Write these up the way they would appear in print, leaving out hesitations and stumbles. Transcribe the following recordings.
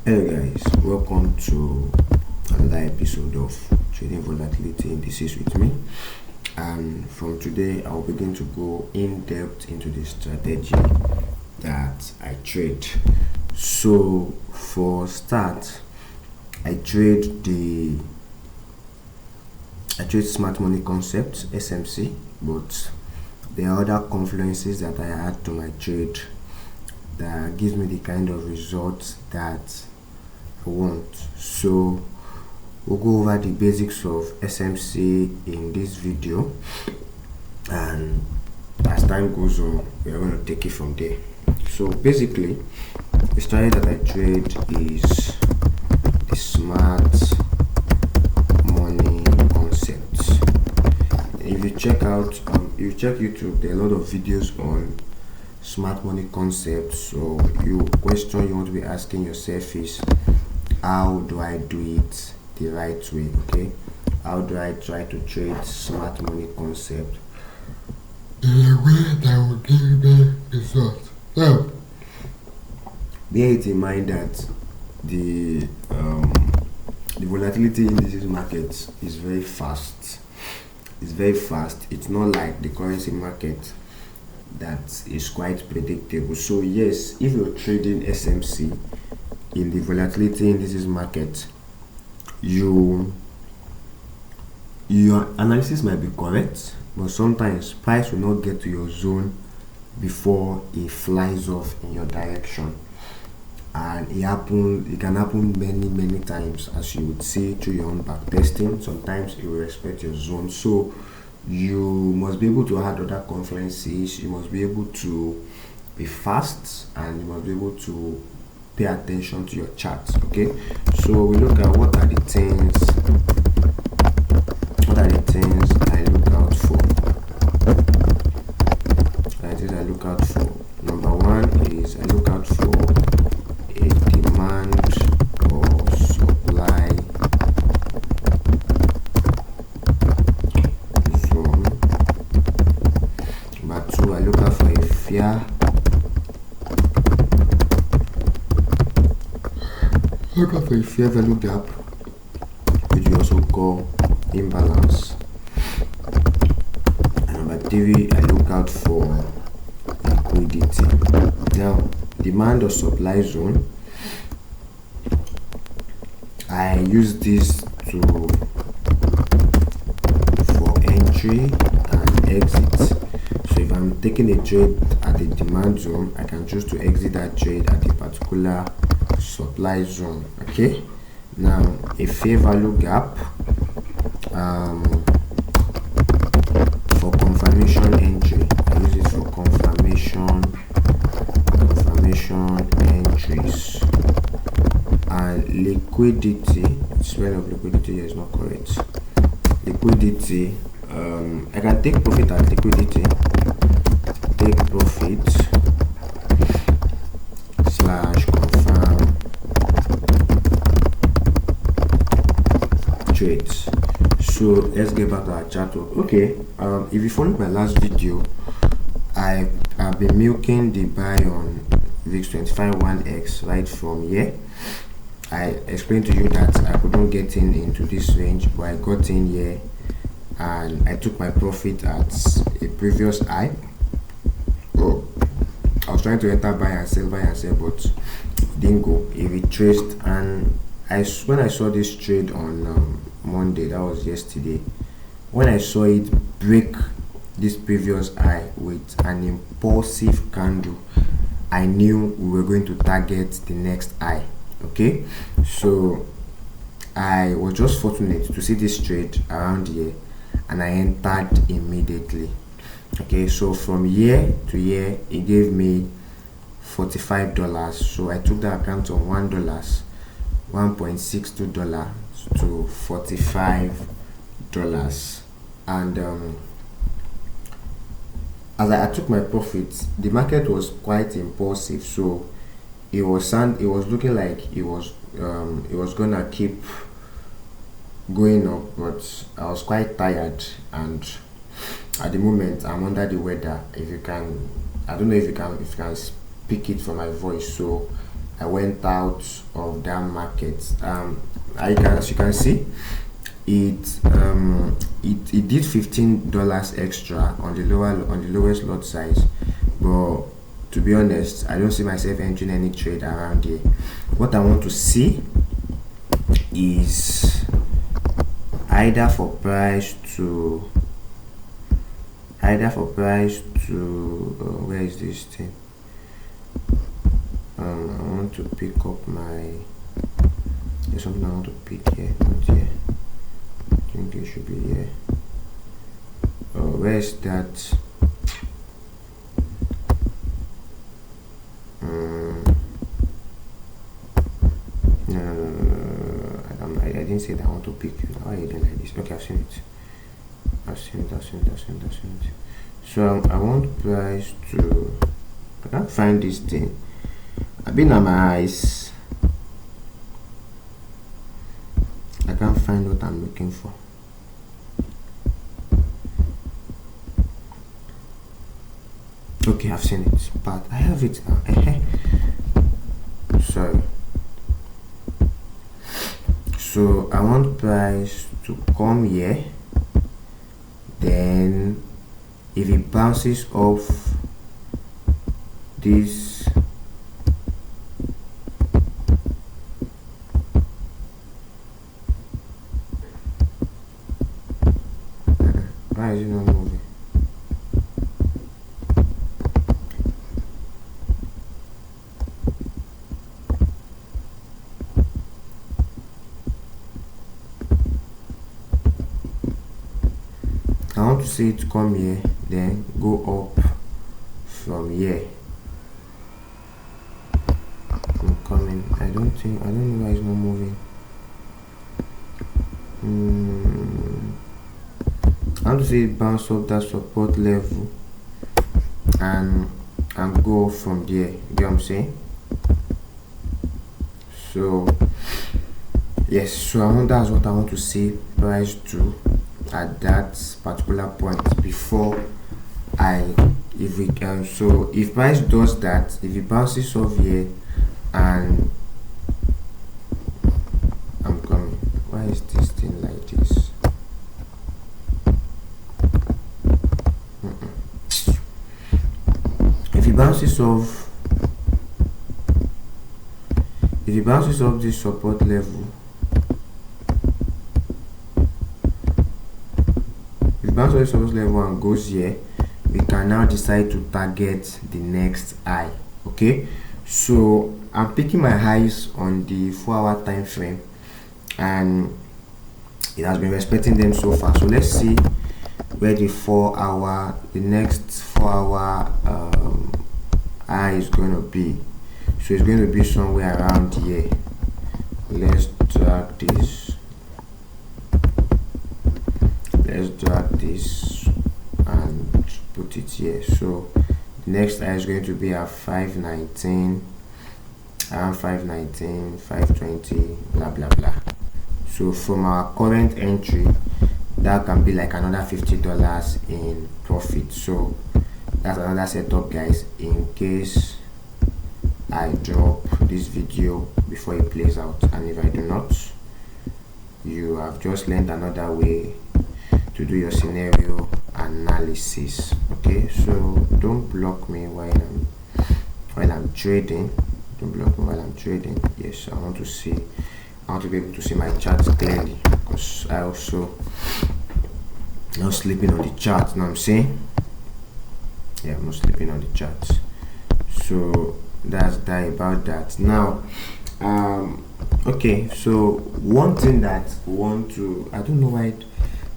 Hello guys, welcome to another episode of Trading Volatility Indices with me. And from today, I'll begin to go in depth into the strategy that I trade. So for start, I trade smart money concept SMC, but there are other confluences that I add to my trade that gives me the kind of results that I want. So we'll go over the basics of SMC in this video, and as time goes on, we're going to take it from there. So basically, the strategy that I trade is the smart money concept. If you check YouTube, there are a lot of videos on smart money concepts. So question you want to be asking yourself is, how do I do it the right way? Okay, how do I try to trade smart money concept in a way that will give me results? Now, bear it in mind that the volatility in this market is very fast. It's not like the currency market that is quite predictable. So yes, if you're trading SMC in the volatility indices market, your analysis might be correct, but sometimes price will not get to your zone before it flies off in your direction, and it can happen many times, as you would see through your own back testing. Sometimes it will respect your zone, so you must be able to add other confluences. You must be able to be fast, and you must be able to pay attention to your charts. Okay, so we look at what are the things I look out for. Number one is I look out for a demand or supply zone. Number two, I look out for a fair value gap, which we also call imbalance. And number three, I look out for liquidity. Now, demand or supply zone, I use this for entry and exit. So if I'm taking a trade at the demand zone, I can choose to exit that trade at a particular supply zone. Okay, now a fair value gap, for confirmation entry, I use it for confirmation entries. And liquidity, spelling of liquidity here is not correct. Liquidity, I can take profit at liquidity, take profit slash confirm trades. So let's get back to our chart. Okay, if you followed my last video, I've been milking the buy on VIX 25 1x right from here. I explained to you that I couldn't get into this range, but I got in here and I took my profit at a previous high. Oh, I was trying to enter buy and sell, but it didn't go. It retraced, and when I saw this trade on Monday, that was yesterday, when I saw it break this previous high with an impulsive candle, I knew we were going to target the next high. Okay, so I was just fortunate to see this trade around here, and I entered immediately. Okay, so from here to here, it gave me $45. So I took the account of $1, $1.62 to $45. And as I took my profits, the market was quite impulsive, so it was looking like it was gonna keep going up, but I was quite tired, and at the moment I'm under the weather. I don't know if you can pick it from my voice, so I went out of that market. As you can see, it did $15 extra on the lowest lot size, but to be honest, I don't see myself entering any trade around here. What I want to see is either for price to where is this thing? I want to pick up my, there's something I want to pick here, not here. I think it should be here. Where is that? No. I didn't say that I want to pick. Why are you doing like this? Okay, I've seen it. So I want price to, I can't find this thing. I've been on my eyes. I can't find what I'm looking for. Okay, I've seen it, but I have it now. Sorry. So I want price to come here, then if it bounces off this why is it not moving? I want to see it come here, then go up from here. I'm coming. I don't know why it's not moving. I want to see it bounce up that support level and go from there. You get what I'm saying? So yes, so that's what I want to see price do at that particular point before so if price does that, if it bounces off here and I'm coming. Why is this thing like this? If it bounces off this support level, and goes here, we can now decide to target the next high. Okay, so I'm picking my highs on the 4-hour time frame and it has been respecting them so far. So let's see where the next 4-hour high is going to be. So it's going to be somewhere around here. Let's drag this and put it here. So the next high is going to be at 519, around 519, 520, blah blah blah. So from our current entry, that can be like another $50 in profit. So that's another setup, guys, in case I drop this video before it plays out, and if I do not, you have just learned another way to do your scenario analysis. Okay, so don't block me while I'm trading. Don't block me while I'm trading. Yes, I want to be able to see my charts clearly, because I also not sleeping on the chart. Know what I'm saying? Yeah, I'm not sleeping on the charts. So that's that about that. Now okay, so one thing that I don't know why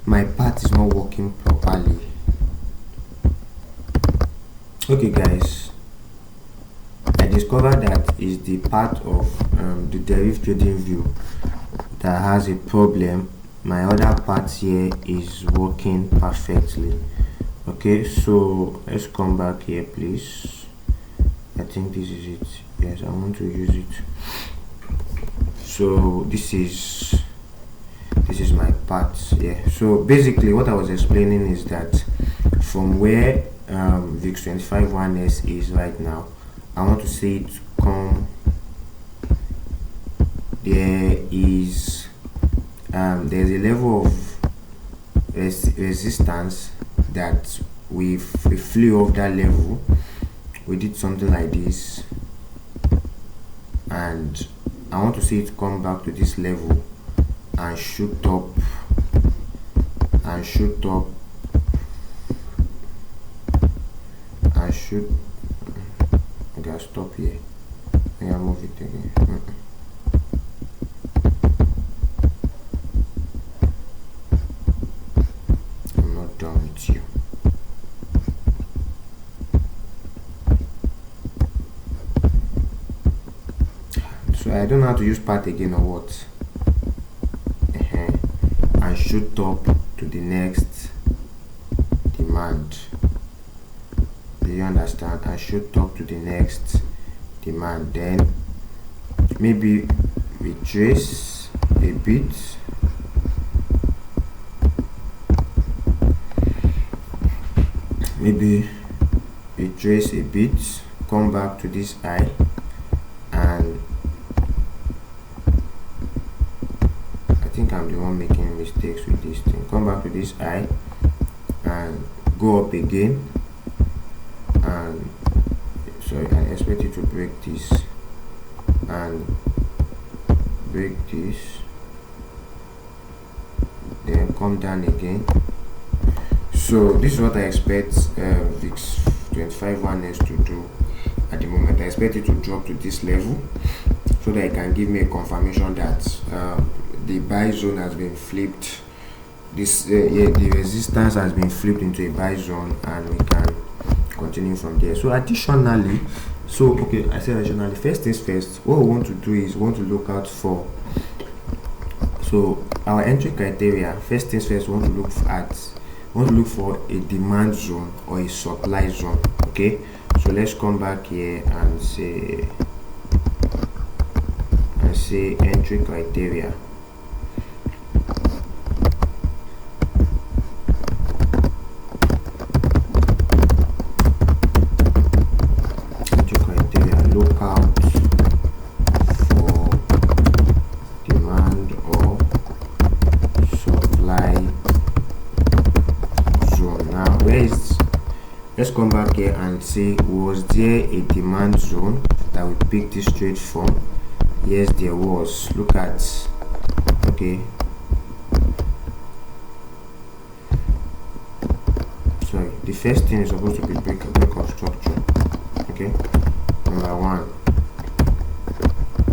my part is not working properly. Okay guys, I discovered that is the part of the derivative trading view that has a problem. My other part here is working perfectly. Okay, so let's come back here, please. I think this is it. Yes, I want to use it. So this is my part. Yeah, so basically what I was explaining is that from where VIX 25 1S is right now, I want to see it come there is there's a level of resistance that we flew off that level. We did something like this, and I want to see it come back to this level and shoot up and shoot up and shoot. Okay, I'll stop here. I'll move it again. I'm not done with you. So I don't know how to use part again or what. And shoot up to the next demand. Do you understand? And shoot up to the next demand. Then maybe we trace a bit. Maybe we trace a bit, come back to this eye, and I think I'm the one making mistakes with this thing. Come back to this eye and go up again, and sorry, I expect you to break this and break this, then come down again. So this is what I expect VIX 25-1S to do at the moment. I expect it to drop to this level so that it can give me a confirmation that the buy zone has been flipped. This the resistance has been flipped into a buy zone, and we can continue from there. So additionally, I said additionally, first things first, what we want to do is we want to look out for, so our entry criteria, first things first, we want to look for a demand zone or a supply zone. Okay, so let's come back here and say entry criteria. Look out for demand or supply zone. Now let's come back here and see, was there a demand zone that we picked this trade from? Yes, there was. Look at, okay, sorry, the first thing is supposed to be break of structure. Okay, number 1,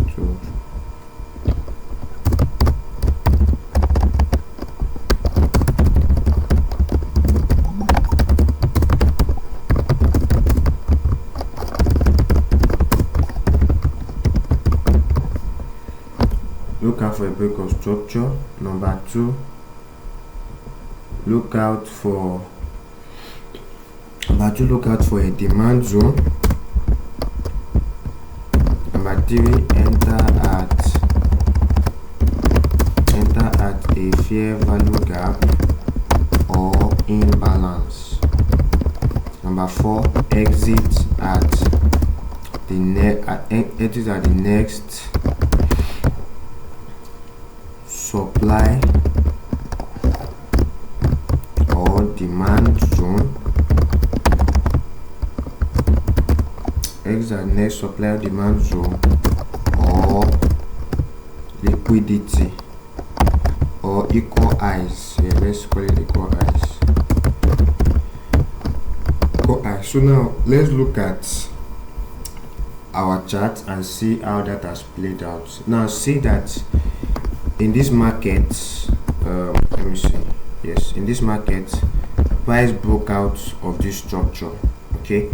2, look out for a break of structure. Number 2, look out for a demand zone. Number 3, enter at a fair value gap or imbalance. Number 4, exit at the next supply or demand zone. Exit at next supply or demand zone, or liquidity, or equal highs. Yeah, let's call it equal highs. So now let's look at our chart and see how that has played out. Now see that in this market, let me see. Yes, in this market, price broke out of this structure. Okay,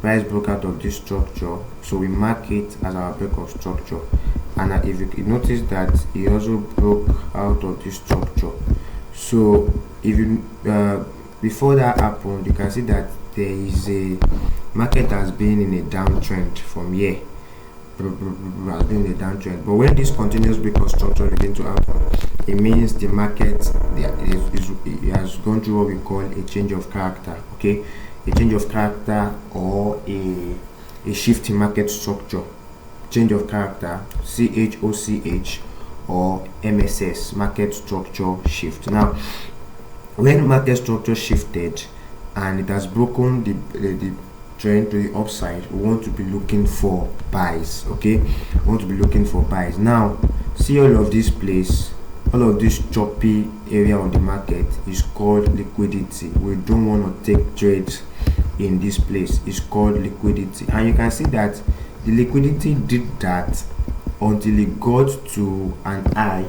price broke out of this structure, so we mark it as our break of structure. And if you notice that it also broke out of this structure, so if you before that happened, you can see that there is a market has been in a downtrend from here, has been in a downtrend. But when this continuous break of structure begin to happen, it means the market it has gone through what we call a change of character. Okay, a change of character or a shift in market structure. change of character, CHOCH, or MSS, market structure shift. Now, when market structure shifted and it has broken the trend to the upside, we want to be looking for buys. Okay, we want to be looking for buys. Now, see all of this place, all of this choppy area on the market is called liquidity. We don't want to take trades in this place. It's called liquidity, and you can see that the liquidity did that until it got to an high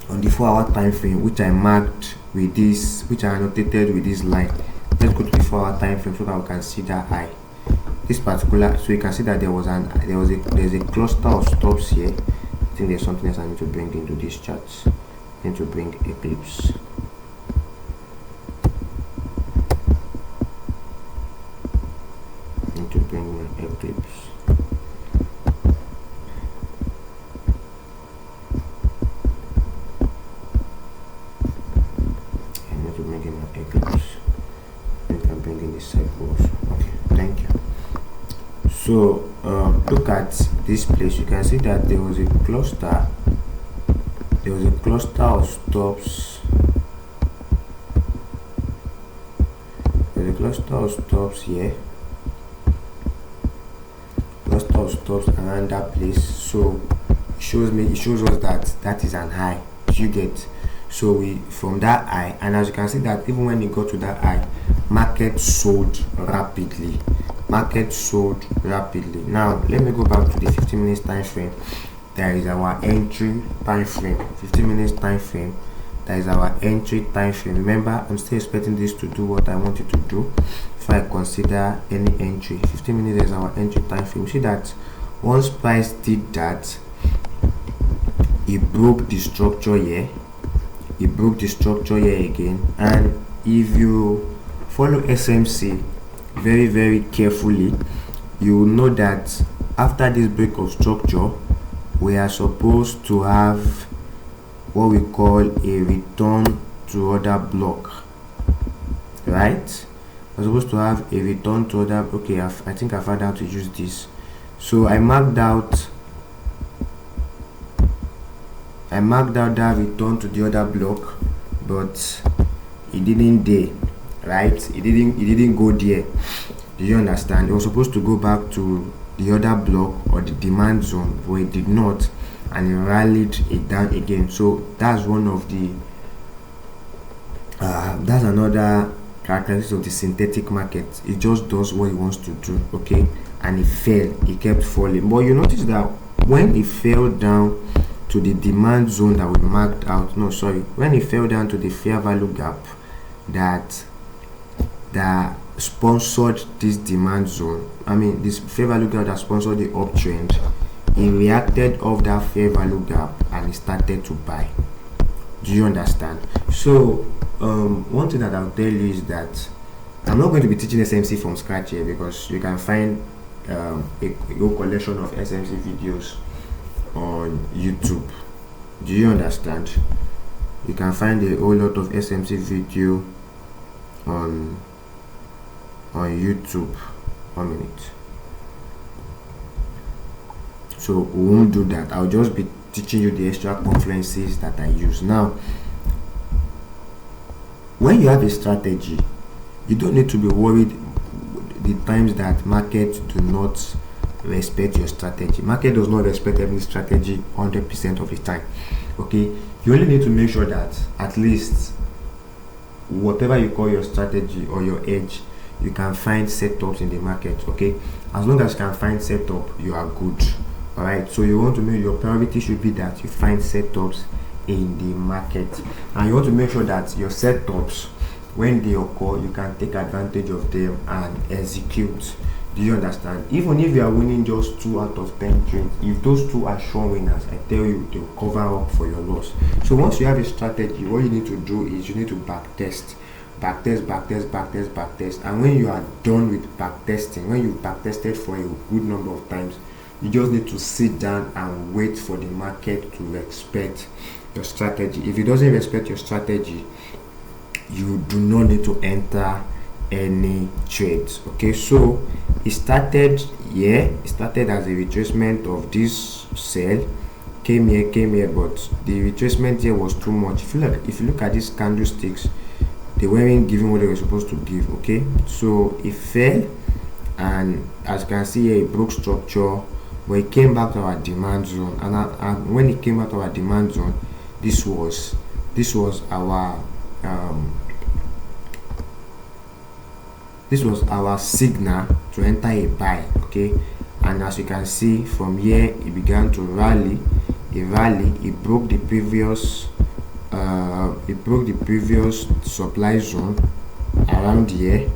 on the 4-hour time frame, which I marked with this, which I annotated with this line. Let's go to the 4-hour time frame so that we can see that high. This particular, so you can see that there's a cluster of stops here. I think there's something else I need to bring into this chart. I need to bring Eclipse. I need to bring my Eclipse. So look at this place. You can see that there was a cluster of stops. There's a cluster of stops here, cluster of stops around that place. So it shows us that that is an high. You get, so we from that high, and as you can see that even when it got to that high, market sold rapidly. Now let me go back to the 15 minutes time frame. There is our entry time frame. 15 minutes time frame. That is our entry time frame. Remember, I'm still expecting this to do what I want it to do if I consider any entry. 15 minutes is our entry time frame. See that once price did that, it broke the structure here. It broke the structure here again. And if you follow SMC very, very carefully, you will know that after this break of structure, we are supposed to have what we call a return to order block, right? We're supposed to have a return to order. Okay, I think I found out to use this. So I marked out that return to the order block, but it didn't there, right? It didn't go there. Do you understand? It was supposed to go back to the other block or the demand zone, but it did not, and it rallied it down again. So that's one of the that's another characteristic of the synthetic market. It just does what it wants to do, okay? And it fell, it kept falling. But you notice that when it fell down to the demand zone that we marked out, when it fell down to the fair value gap that sponsored this demand zone, this fair value gap that sponsored the uptrend, it reacted off that fair value gap and it started to buy. Do you understand? So one thing that I'll tell you is that I'm not going to be teaching SMC from scratch here, because you can find a whole collection of SMC videos on YouTube. Do you understand? You can find a whole lot of SMC video on YouTube. 1 minute. So we won't do that. I'll just be teaching you the extra conferences that I use. Now, when you have a strategy, you don't need to be worried the times that markets do not respect your strategy. Market does not respect every strategy 100% of the time. Okay, you only need to make sure that at least whatever you call your strategy or your edge, you can find setups in the market. Okay, as long as you can find setup, you are good. All right, so you want to make your priority should be that you find setups in the market, and you want to make sure that your setups, when they occur, you can take advantage of them and execute. Do you understand? Even if you are winning just 2 out of 10 trades, if those 2 are sure winners, I tell you, they'll cover up for your loss. So once you have a strategy, what you need to do is you need to backtest, and when you are done with backtesting, when you've backtested for a good number of times, you just need to sit down and wait for the market to respect your strategy. If it doesn't respect your strategy, you do not need to enter any trades. Okay, so it started here. It started as a retracement of this sell, came here, but the retracement here was too much. If you look at these candlesticks, they weren't giving what they were supposed to give. Okay, so it fell, and as you can see here, it broke structure, but it came back to our demand zone. And when it came back to our demand zone, this was our signal to enter a buy. Okay, and as you can see from here, it began to rally. It broke the previous supply zone around here.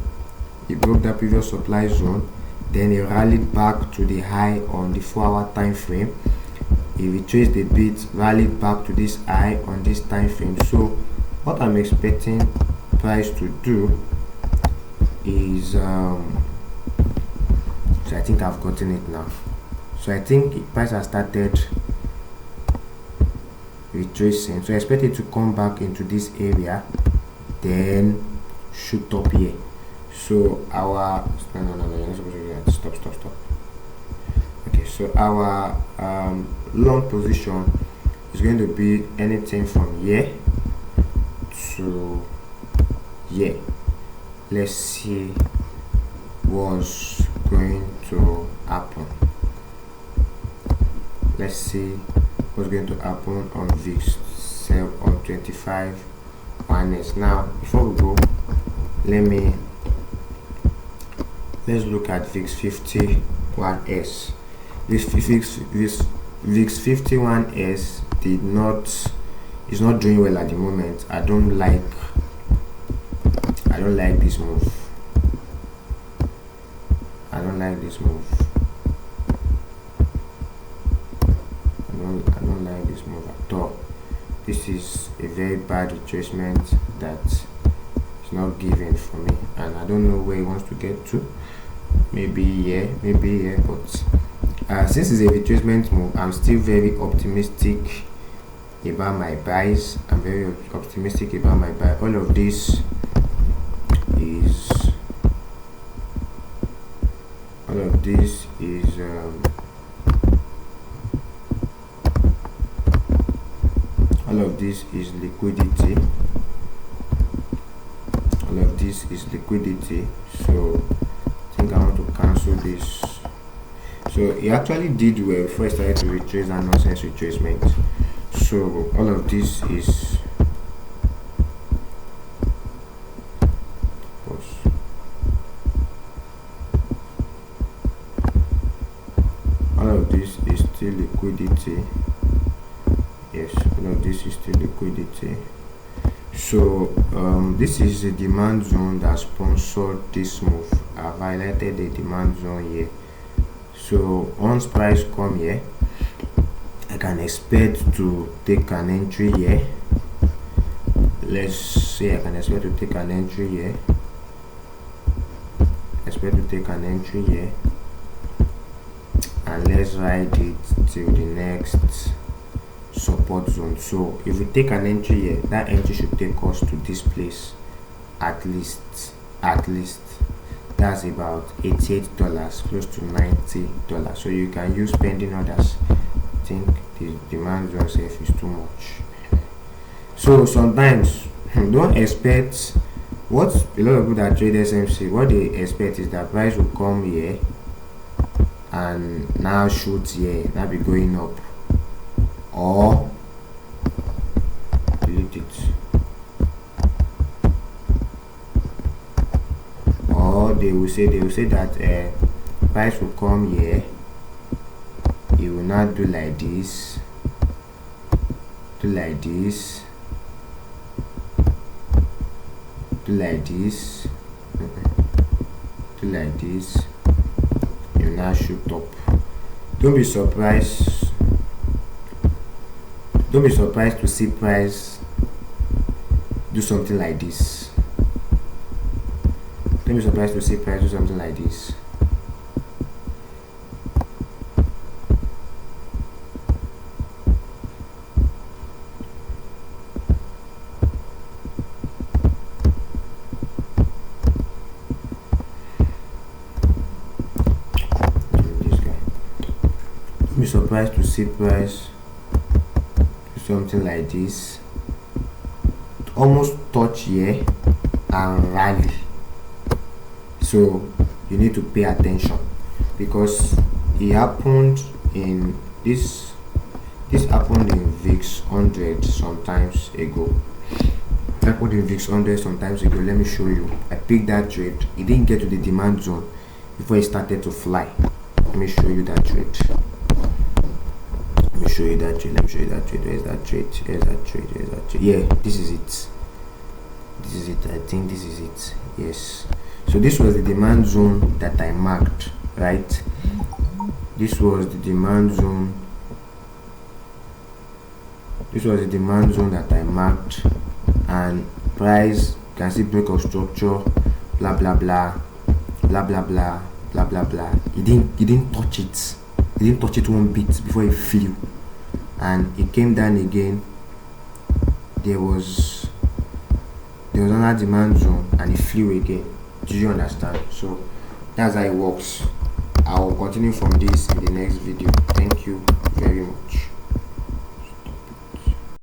It broke that previous supply zone, then it rallied back to the high on the 4-hour time frame. It retraced a bit, rallied back to this high on this time frame. So what I'm expecting price to do is so I think I've gotten it now. So I think price has started retracing, so I expect it to come back into this area, then shoot up here. So our no, you're not supposed to do that. Stop. Okay, so our long position is going to be anything from here to here. Let's see what's going to happen. Let's see what's going to happen on VIX sell on 25 1s. Now before we go, let's look at VIX 51s. This VIX 51s is not doing well at the moment. I don't like this move. I don't like this move at all. This is a very bad retracement that is not given for me, and I don't know where he wants to get to. Maybe here, but since it's a retracement move, I'm still very optimistic about my buys. I'm very optimistic about my buy. All of this is liquidity. So I think I want to cancel this. So it actually did well before I started to retrace that nonsense retracement. So all of this is still liquidity. Yes, all of this is still liquidity. So this is the demand zone that sponsored this move. I've highlighted the demand zone here. So once price come here, I can expect to take an entry here. Let's say I can expect to take an entry here. And let's ride it till the next support zone. So if we take an entry here, that entry should take us to this place at least. That's about $88, close to $90. So you can use pending orders. I think the demand zone safe is too much. So sometimes don't expect what a lot of people that trade SMC, what they expect is that price will come here and now shoot here, now be going up, or delete it, or they will say that price will come here, it will not do like this, do like this, do like this, do like this, you now shoot up. Don't be surprised to see price do something like this. Don't be surprised to see price do something like this. be surprised to see price do something like this, almost touch here and rally. So you need to pay attention, because it happened in this happened in VIX 100 sometimes ago. Happened in VIX 100 sometimes ago. Let me show you. I picked that trade. It didn't get to the demand zone before it started to fly. Let me show you that trade. Let me show you that trade. Let me show you that trade. Where's that trade? Where's that trade? Where's that trade? Yeah, this is it. This is it. I think this is it. Yes. So this was the demand zone that I marked, right? This was the demand zone. This was the demand zone that I marked, and price, you can see break of structure, blah blah blah, blah blah blah, blah blah blah. It didn't touch it. It didn't touch it one bit before it flew, and it came down again. There was another demand zone, and it flew again. Do you understand? So that's how it works. I will continue from this in the next video. Thank you very much.